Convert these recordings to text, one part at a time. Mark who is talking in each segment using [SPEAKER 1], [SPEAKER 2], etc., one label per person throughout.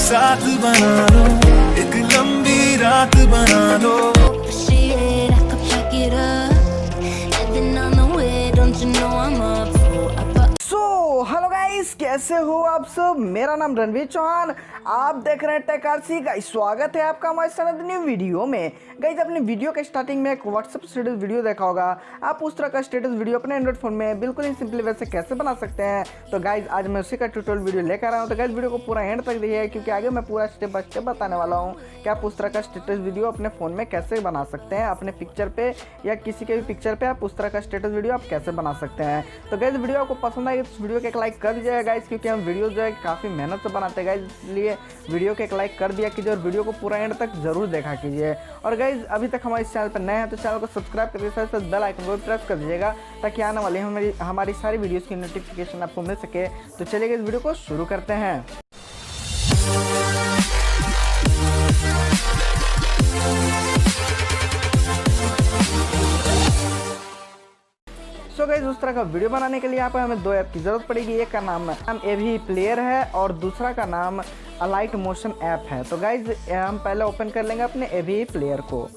[SPEAKER 1] साथ बना लो, एक लंबी रात बना लो।
[SPEAKER 2] हेलो गाइस, कैसे हो आप सब। मेरा नाम रणवीर चौहान, आप देख रहे हैं 𝗟𝗡𝗪𝗏। गाइस स्वागत है आपका हमारे चैनल न्यू वीडियो में। गाइस अपने वीडियो के स्टार्टिंग में एक व्हाट्सएप स्टेटस वीडियो देखा होगा। आप उस तरह का स्टेटस वीडियो अपने एंड्रॉइड फोन में बिल्कुल ही सिंपली वैसे कैसे बना सकते हैं। तो गाइस आज मैं उसी का ट्यूटोरियल वीडियो लेकर आया हूँ। तो गाइस वीडियो को पूरा एंड तक देखिए, क्योंकि आगे मैं पूरा स्टेप बाय स्टेप बताने वाला हूँ कि आप उस तरह का स्टेटस वीडियो अपने फ़ोन में कैसे बना सकते हैं। अपने पिक्चर पे या किसी के भी पिक्चर पे आप उस तरह का स्टेटस वीडियो आप कैसे बना सकते हैं। तो गाइस वीडियो आपको पसंद आएगी तो वीडियो को एक लाइक कर दीजिएगा गाइस, क्योंकि हम वीडियो जो है काफ़ी मेहनत से बनाते हैं गाइस, इसलिए वीडियो को एक लाइक कर दिया कीजिए और वीडियो को पूरा एंड तक जरूर देखा कीजिए। और गाइस अभी तक हमारे चैनल पर नए हैं तो चैनल को सब्सक्राइब करके साथ साथ बेल आइकन को प्रेस कर दीजिएगा, ताकि आने वाली हमारी सारी वीडियोस की नोटिफिकेशन आपको मिल सके। तो चलिए इस वीडियो को शुरू करते हैं। सो गाइस उस तरह का वीडियो बनाने के लिए यहाँ पर हमें दो ऐप की ज़रूरत पड़ेगी। एक का नाम 𝗟𝗡𝗞 प्लेयर है और दूसरा का नाम 𝗟𝗡𝗪𝗡 मोशन ऐप है। तो गाइस हम पहले ओपन कर लेंगे अपने 𝗟𝗡𝗞 प्लेयर को।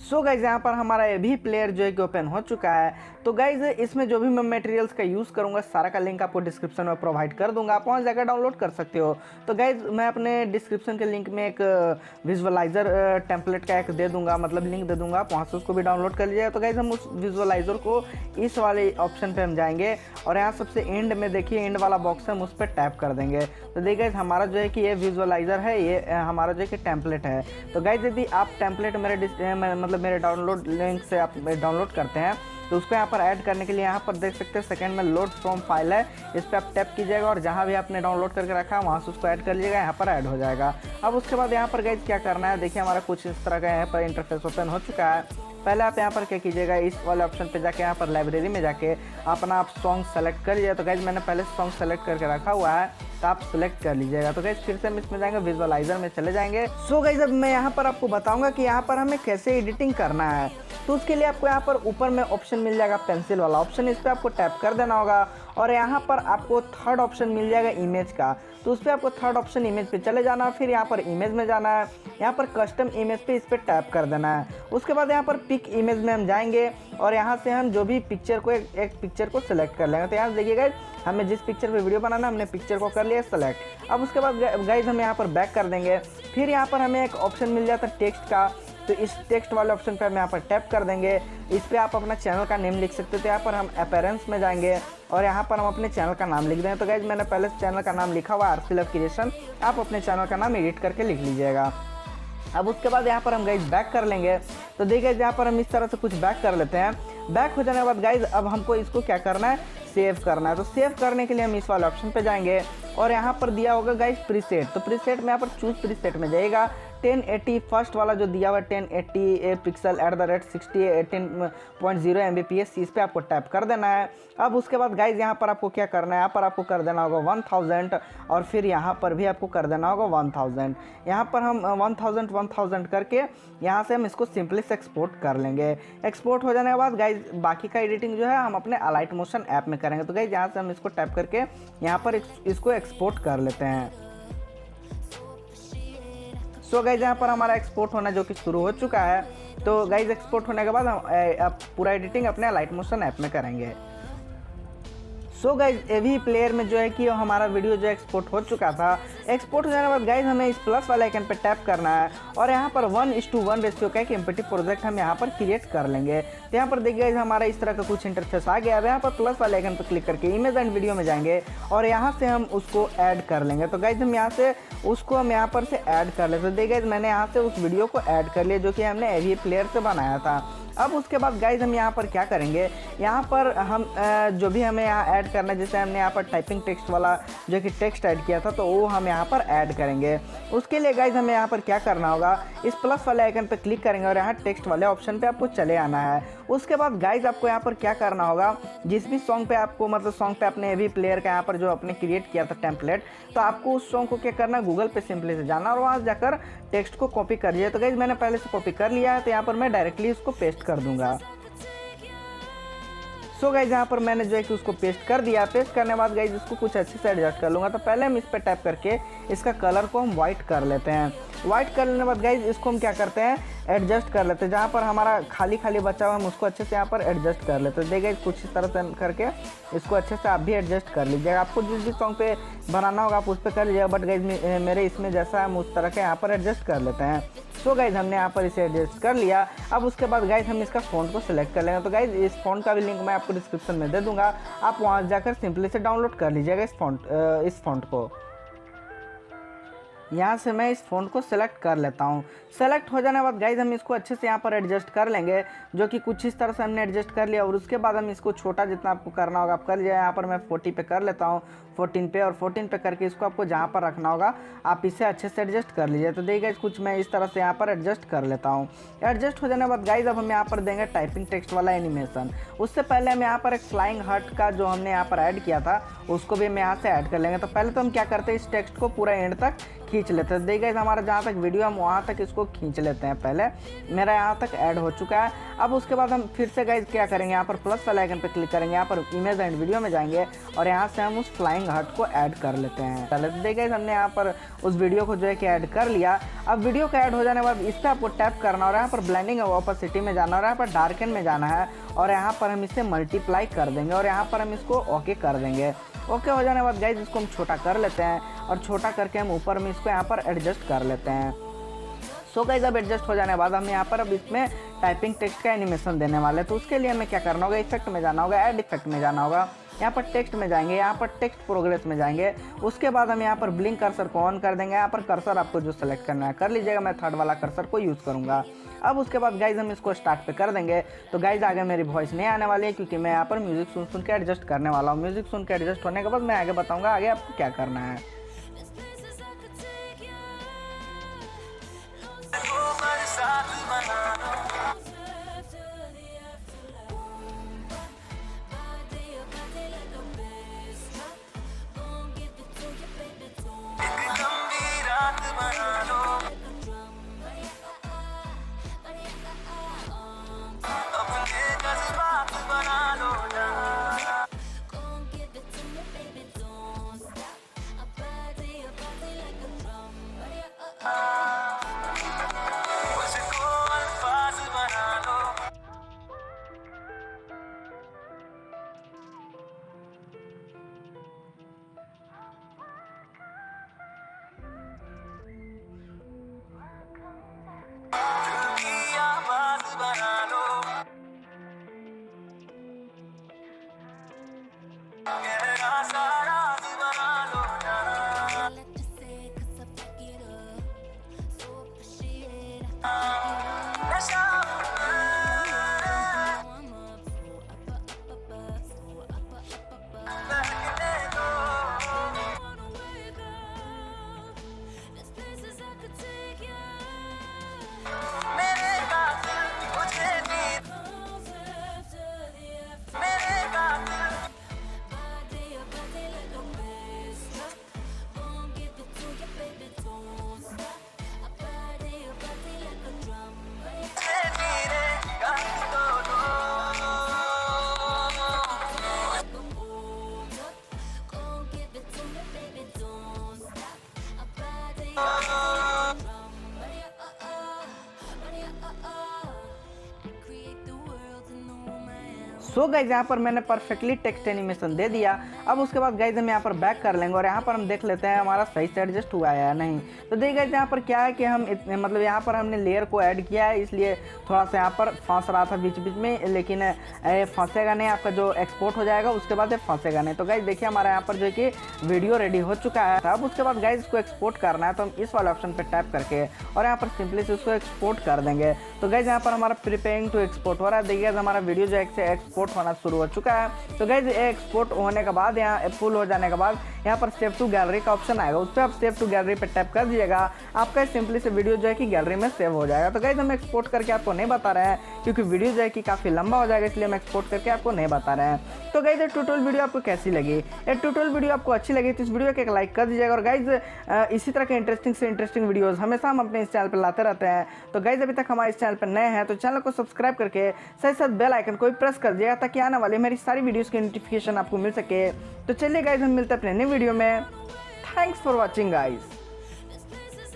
[SPEAKER 2] सो गाइज यहाँ पर हमारा 𝗟𝗡𝗞 प्लेयर जो है कि ओपन हो चुका है। तो गाइज इसमें जो भी मैं मटेरियल्स का यूज़ करूँगा सारा का लिंक आपको डिस्क्रिप्शन में प्रोवाइड कर दूंगा, आप वहाँ जाकर डाउनलोड कर सकते हो। तो गाइज मैं अपने डिस्क्रिप्शन के लिंक में एक विजुअलाइज़र टेम्पलेट का एक दे दूंगा, मतलब लिंक दे दूंगा, आप वहाँ से उसको भी डाउनलोड कर लीजिएगा। तो गाइज हम उस विजुअलाइज़र को इस वाले ऑप्शन पर हम जाएंगे और यहाँ सबसे एंड में देखिए एंड वाला बॉक्स है, हम उस पर टैप कर देंगे। तो देखिए हमारा जो है कि ये विजुअलाइज़र है, ये हमारा जो है कि टेम्पलेट है। तो गाइज यदि आप टेम्पलेट मेरे डाउनलोड लिंक से आप डाउनलोड करते हैं तो उसको यहाँ पर ऐड करने के लिए यहाँ पर देख सकते हैं सेकंड में लोड फ्रॉम फाइल है, इस पर आप टैप कीजिएगा और जहाँ भी आपने डाउनलोड करके रखा है वहाँ से उसको ऐड कर लीजिएगा, यहाँ पर ऐड हो जाएगा। अब उसके बाद यहाँ पर गाइस क्या करना है, देखिए हमारा कुछ इस तरह का यहाँ पर इंटरफेस ओपन हो चुका है। पहले आप यहाँ पर क्या कीजिएगा, इस वाले ऑप्शन पे जाके यहाँ पर लाइब्रेरी में जाके अपना आप सॉन्ग सेलेक्ट कर लीजिए। तो गाइज मैंने पहले सॉन्ग सेलेक्ट करके रखा हुआ है, तो आप सेलेक्ट कर लीजिएगा। तो गाइज फिर से हम इसमें जाएंगे, विजुअलाइजर में चले जाएंगे। सो गाइज अब मैं यहाँ पर आपको बताऊंगा कि यहाँ पर हमें कैसे एडिटिंग करना है। तो उसके लिए आपको यहाँ पर ऊपर में ऑप्शन मिल जाएगा पेंसिल वाला ऑप्शन, इस पर आपको टैप कर देना होगा और यहाँ पर आपको थर्ड ऑप्शन मिल जाएगा इमेज का। तो उस पर आपको थर्ड ऑप्शन इमेज पे चले जाना है, फिर यहाँ पर इमेज में जाना है, यहाँ पर कस्टम इमेज पे इस पर टैप कर देना है। उसके बाद यहाँ पर पिक इमेज में हम जाएंगे और यहाँ से हम जो भी पिक्चर को एक पिक्चर को सिलेक्ट कर लेंगे। तो यहाँ से देखिएगा हमें जिस पिक्चर पे वीडियो बनाना है हमने पिक्चर को कर लिया सेलेक्ट। अब उसके बाद गाइज हम यहाँ पर बैक कर देंगे, फिर यहाँ पर हमें एक ऑप्शन मिल जाता है टेक्स्ट का। तो इस टेक्स्ट वाले ऑप्शन पे हम यहाँ पर टैप कर देंगे, इस पर आप अपना चैनल का नेम लिख सकते हो। तो यहाँ पर हम अपीयरेंस में जाएंगे और यहाँ पर हम अपने चैनल का नाम लिख दें। तो गाइज मैंने पहले चैनल का नाम लिखा हुआ 𝗟𝗡𝗪𝗏 क्रिएशन, आप अपने चैनल का नाम एडिट करके लिख लीजिएगा। अब उसके बाद यहाँ पर हम गाइज बैक कर लेंगे। तो देखिए यहाँ पर हम इस तरह से कुछ बैक कर लेते हैं। बैक हो जाने के बाद गाइज अब हमको इसको क्या करना है, सेव करना है। तो सेव करने के लिए हम इस वाले ऑप्शन पे जाएंगे और यहाँ पर दिया होगा गाइज प्रीसेट। तो प्रीसेट में यहाँ पर चूज प्रीसेट में जाइएगा, 1080 फर्स्ट वाला जो दिया हुआ 1080 पिक्सल @60 18.0 Mbps, इस पर आपको टैप कर देना है। अब उसके बाद गाइज यहाँ पर आपको क्या करना है, यहाँ पर आपको कर देना होगा 1000 और फिर यहाँ पर भी आपको कर देना होगा 1000। यहाँ पर हम 1000 करके यहाँ से हम इसको सिंपली से एक्सपोर्ट कर लेंगे। एक्सपोर्ट हो जाने के बाद गाइज बाकी का एडिटिंग जो है हम अपने 𝗟𝗡𝗪𝗏 मोशन ऐप में करेंगे। तो गाइज यहाँ से हम इसको टैप करके यहाँ पर इसको एक्सपोर्ट कर लेते हैं। सो गाइज यहाँ पर हमारा एक्सपोर्ट होना जो कि शुरू हो चुका है। तो गाइज एक्सपोर्ट होने के बाद हम पूरा एडिटिंग अपने 𝗟𝗡𝗪𝗏 मोशन ऐप में करेंगे। सो गाइज 𝗟𝗡𝗞 प्लेयर में जो है कि हमारा वीडियो जो एक्सपोर्ट हो चुका था। एक्सपोर्ट हो जाने के बाद गाइज हमें इस प्लस वाले आइकन पे टैप करना है और यहाँ पर 1:1 रेशियो का एक एम्प्टी प्रोजेक्ट हम यहाँ पर क्रिएट कर लेंगे। तो यहाँ पर देखिए गाइज हमारा इस तरह का कुछ इंटरफेस आ गया है। यहाँ पर प्लस वाले आइकन पर क्लिक करके इमेज एंड वीडियो में जाएंगे और यहाँ से हम उसको ऐड कर लेंगे। तो गाइज हम यहाँ से उसको हम यहाँ पर से ऐड कर लेते हैं। देखिए मैंने यहाँ से उस वीडियो को ऐड कर लिया जो कि हमने 𝗟𝗡𝗞 प्लेयर से बनाया था। अब उसके बाद गाइज हम यहाँ पर क्या करेंगे, यहाँ पर हम जो भी हमें यहाँ ऐड करना है, जैसे हमने यहाँ पर टाइपिंग टेक्स्ट वाला जो कि टेक्स्ट ऐड किया था तो वो हम यहाँ पर ऐड करेंगे। उसके लिए गाइज हमें यहाँ पर क्या करना होगा, इस प्लस वाले आइकन पर क्लिक करेंगे और यहाँ टेक्स्ट वाले ऑप्शन पे आपको चले आना है। उसके बाद गाइज आपको यहाँ पर क्या करना होगा, जिस भी सॉन्ग पे आपको मतलब सॉन्ग पे अपने 𝗟𝗡𝗞 प्लेयर का यहाँ पर जो आपने क्रिएट किया था टेम्पलेट, तो आपको उस सॉन्ग को क्या करना है, गूगल पे सिंपली से जाना और वहाँ जाकर टेक्स्ट को कॉपी कर लिया। तो गाइज मैंने पहले से कॉपी कर लिया है, तो यहाँ पर मैं डायरेक्टली उसको पेस्ट कर दूंगा। सो गाइज यहाँ पर मैंने जो है कि उसको पेस्ट कर दिया। पेस्ट करने के बाद गाइज इसको कुछ अच्छे से एडजस्ट कर लूँगा। तो पहले हम इस पर टैप करके इसका कलर को हम वाइट कर लेते हैं। वाइट कर लेने के बाद गाइज इसको हम क्या करते हैं, एडजस्ट कर लेते हैं। जहाँ पर हमारा खाली खाली बचा हुआ हम उसको अच्छे से यहाँ पर एडजस्ट कर लेते हैं। देखिए कुछ इस तरह से करके इसको अच्छे से आप भी एडजस्ट कर लीजिएगा। आपको जिस भी सॉन्ग पे बनाना होगा आप उस पर कर लीजिएगा, बट गाइज मेरे इसमें जैसा हम उस तरह के यहाँ पर एडजस्ट कर लेते हैं। सो गाइज हमने यहाँ पर इसे एडजस्ट कर लिया। अब उसके बाद गाइज हम इसका फ़ॉन्ट को सिलेक्ट कर लेंगे। तो गाइज इस फ़ॉन्ट का भी लिंक मैं आपको डिस्क्रिप्शन में दे दूँगा, आप वहाँ जाकर सिंपली से डाउनलोड कर लीजिएगा इस फ़ॉन्ट को। यहाँ से मैं इस फ़ॉन्ट को सेलेक्ट कर लेता हूँ। सेलेक्ट हो जाने के बाद गाइज हम इसको अच्छे से यहाँ पर एडजस्ट कर लेंगे, जो कि कुछ इस तरह से हमने एडजस्ट कर लिया। और उसके बाद हम इसको छोटा जितना आपको करना होगा आप कर लीजिए। यहाँ पर मैं 40 पे कर लेता हूँ, 14 पे, और 14 पे करके इसको आपको जहाँ पर रखना होगा आप इसे अच्छे से एडजस्ट कर लीजिए। तो देखिए कुछ मैं इस तरह से यहाँ पर एडजस्ट कर लेता हूँ। एडजस्ट हो जाने के बाद गाइज अब हम यहाँ पर देंगे टाइपिंग टेक्स्ट वाला एनिमेशन। उससे पहले हम यहाँ पर एक फ्लाइंग हर्ट का जो हमने यहाँ पर ऐड किया था उसको भी हम यहाँ से ऐड कर लेंगे। तो पहले तो हम क्या करते हैं, इस टेक्स्ट को पूरा एंड तक खींच लेते हैं। देखिए हमारा जहाँ तक वीडियो हम वहाँ तक इसको खींच लेते हैं। पहले मेरा यहाँ तक ऐड हो चुका है। अब उसके बाद हम फिर से गाइज क्या करेंगे, यहाँ पर प्लस वाले आइकन पे क्लिक करेंगे, यहाँ पर इमेज एंड वीडियो में जाएंगे और यहाँ से हम उस फ्लाइंग हर्ट को ऐड कर लेते हैं। पहले तो देखिए हमने यहाँ पर उस वीडियो को जो है कि ऐड कर लिया। अब वीडियो का ऐड हो जाने के बाद इस पर आपको टैप करना और यहाँ पर ब्लेंडिंग और ऑपोसिटी में जाना और यहाँ पर डार्कन में जाना है और यहाँ पर हम इसे मल्टीप्लाई कर देंगे और यहाँ पर हम इसको ओके कर देंगे। ओके हो जाने के बाद गाइज इसको हम छोटा कर लेते हैं और छोटा करके हम ऊपर में इसको यहाँ पर एडजस्ट कर लेते हैं। सो गाइज अब एडजस्ट हो जाने के बाद हम यहाँ पर अब इसमें टाइपिंग टेक्स्ट का एनिमेशन देने वाले हैं। तो उसके लिए हमें क्या करना होगा, इफेक्ट में जाना होगा, ऐड इफेक्ट में जाना होगा, यहाँ पर टेक्स्ट में जाएंगे, यहाँ पर टेक्स्ट प्रोग्रेस में जाएंगे। उसके बाद हम यहाँ पर ब्लिंक कर्सर को ऑन कर देंगे। यहाँ पर कर्सर आपको जो सेलेक्ट करना है कर लीजिएगा, मैं थर्ड वाला कर्सर को यूज़ करूँगा। अब उसके बाद गाइज हम इसको स्टार्ट पे कर देंगे। तो गाइज आगे मेरी वॉइस नहीं आने वाली है क्योंकि मैं यहाँ पर म्यूज़िक सुन के एडजस्ट करने वाला हूँ। म्यूज़िक सुन के एडजस्ट होने के बाद मैं आगे बताऊँगा आगे आपको क्या करना है। सो गाइज यहाँ पर मैंने परफेक्टली टेक्स्ट एनिमेशन दे दिया। अब उसके बाद गाइज हम यहाँ पर बैक कर लेंगे और यहाँ पर हम देख लेते हैं हमारा सही से एडजस्ट हुआ है या नहीं। तो देखिए गाइज यहाँ पर क्या है कि हम मतलब यहाँ पर हमने लेयर को ऐड किया है, इसलिए थोड़ा सा यहाँ पर फंस रहा था बीच बीच में, लेकिन फंसेगा नहीं, आपका जो एक्सपोर्ट हो जाएगा उसके बाद ये फंसेगा नहीं। तो गाइज देखिए हमारा यहाँ पर जो है कि वीडियो रेडी हो चुका है। अब उसके बाद गाइज इसको एक्सपोर्ट करना है तो हम इस वाले ऑप्शन पर टैप करके और यहाँ पर सिंपली से उसको एक्सपोर्ट कर देंगे। तो गाइज यहाँ पर हमारा प्रिपेयरिंग टू एक्सपोर्ट हो रहा है। देखिए हमारा वीडियो जो है एक्सपोर्ट होना शुरू हो चुका है। तो गाइज एक्सपोर्ट होने के बाद यहाँ फुल हो जाने के बाद यहाँ पर सेव टू गैलरी का ऑप्शन आएगा, उस पर आप सेव टू गैलरी पे टैप कर दीजिएगा, आपका सिंपली से वीडियो जो है कि गैलरी में सेव हो जाएगा। तो गाइज हम एक्सपोर्ट करके आपको नहीं बता रहे हैं क्योंकि वीडियो जो है कि काफ़ी लंबा हो जाएगा, इसलिए हम एक्सपोर्ट करके आपको नहीं बता रहे हैं। तो गाइज ये ट्यूटोरियल वीडियो आपको कैसी लगी? ये ट्यूटोरियल वीडियो आपको अच्छी लगी तो इस वीडियो को एक लाइक कर दीजिएगा। और गाइज इसी तरह के इंटरेस्टिंग से इंटरेस्टिंग वीडियोज़ हमेशा हम अपने इस चैनल पर लाते रहते हैं। तो गाइज अभी तक हमारे इस चैनल पर नए हैं तो चैनल को सब्सक्राइब करके साथ साथ बेल आइकन को भी प्रेस कर दीजिएगा गया ताकि आने वाले मेरी सारी वीडियोस की नोटिफिकेशन आपको मिल सके। तो चलिए गाइज हम मिलते हैं अपने नए वीडियो में। Thanks for watching guys.